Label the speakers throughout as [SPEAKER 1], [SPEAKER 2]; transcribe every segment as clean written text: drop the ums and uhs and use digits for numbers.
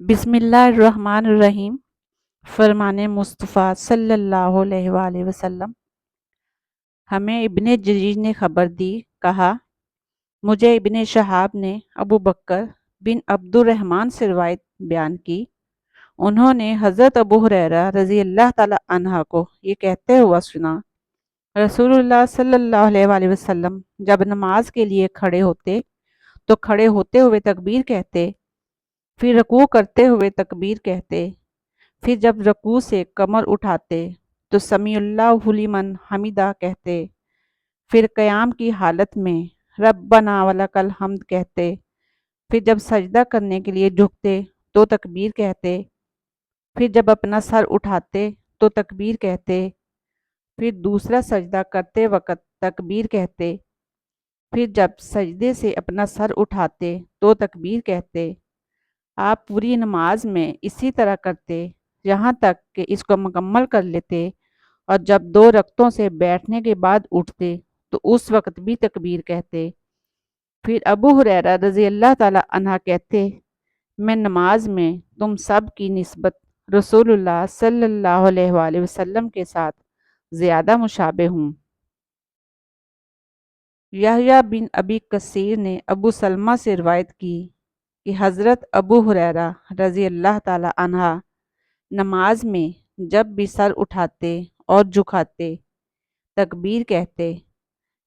[SPEAKER 1] بسم اللہ الرحمن الرحیم۔ فرمان مصطفیٰ صلی اللہ علیہ وآلہ وسلم۔ ہمیں ابن جریج نے خبر دی، کہا مجھے ابن شہاب نے ابو بکر بن عبد الرحمن سے روایت بیان کی، انہوں نے حضرت ابو ہریرہ رضی اللہ تعالی عنہ کو یہ کہتے ہوا سنا، رسول اللہ صلی اللہ علیہ وآلہ وسلم جب نماز کے لیے کھڑے ہوتے تو کھڑے ہوتے ہوئے تکبیر کہتے، پھر رکوع کرتے ہوئے تکبیر کہتے، پھر جب رکوع سے کمر اٹھاتے تو سمیع اللہ لمن حمدہ کہتے، پھر قیام کی حالت میں ربنا ولک الحمد کہتے، پھر جب سجدہ کرنے کے لیے جھکتے تو تکبیر کہتے، پھر جب اپنا سر اٹھاتے تو تکبیر کہتے، پھر دوسرا سجدہ کرتے وقت تکبیر کہتے، پھر جب سجدے سے اپنا سر اٹھاتے تو تکبیر کہتے۔ آپ پوری نماز میں اسی طرح کرتے یہاں تک کہ اس کو مکمل کر لیتے، اور جب 2 رکعتوں سے بیٹھنے کے بعد اٹھتے تو اس وقت بھی تکبیر کہتے۔ پھر ابو ہریرہ رضی اللہ تعالی عنہ کہتے، میں نماز میں تم سب کی نسبت رسول اللہ صلی اللہ علیہ وآلہ وسلم کے ساتھ زیادہ مشابہ ہوں۔ یحییٰ بن ابی کثیر نے ابو سلمہ سے روایت کی کہ حضرت ابو ہریرہ رضی اللہ تعالی عنہ نماز میں جب بھی سر اٹھاتے اور جھکاتے تکبیر کہتے۔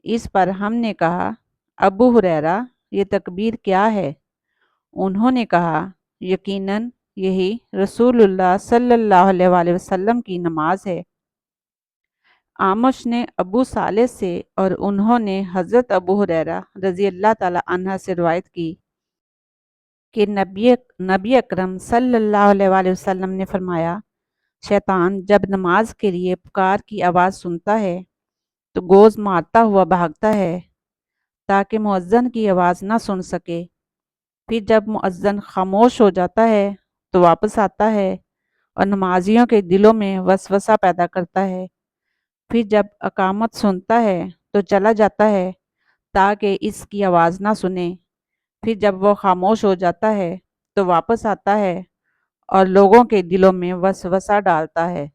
[SPEAKER 1] اس پر ہم نے کہا، ابو ہریرہ یہ تکبیر کیا ہے؟ انہوں نے کہا، یقیناً یہی رسول اللہ صلی اللہ علیہ وآلہ وسلم کی نماز ہے۔ اعمش نے ابو صالح سے اور انہوں نے حضرت ابو ہریرہ رضی اللہ تعالی عنہ سے روایت کی کہ نبی اکرم صلی اللہ علیہ وآلہ وسلم نے فرمایا، شیطان جب نماز کے لیے پکار کی آواز سنتا ہے تو گوز مارتا ہوا بھاگتا ہے تاکہ مؤذن کی آواز نہ سن سکے، پھر جب مؤذن خاموش ہو جاتا ہے تو واپس آتا ہے اور نمازیوں کے دلوں میں وسوسہ پیدا کرتا ہے، پھر جب اقامت سنتا ہے تو چلا جاتا ہے تاکہ اس کی آواز نہ سنے، پھر جب وہ خاموش ہو جاتا ہے تو واپس آتا ہے اور لوگوں کے دلوں میں وسوسہ ڈالتا ہے۔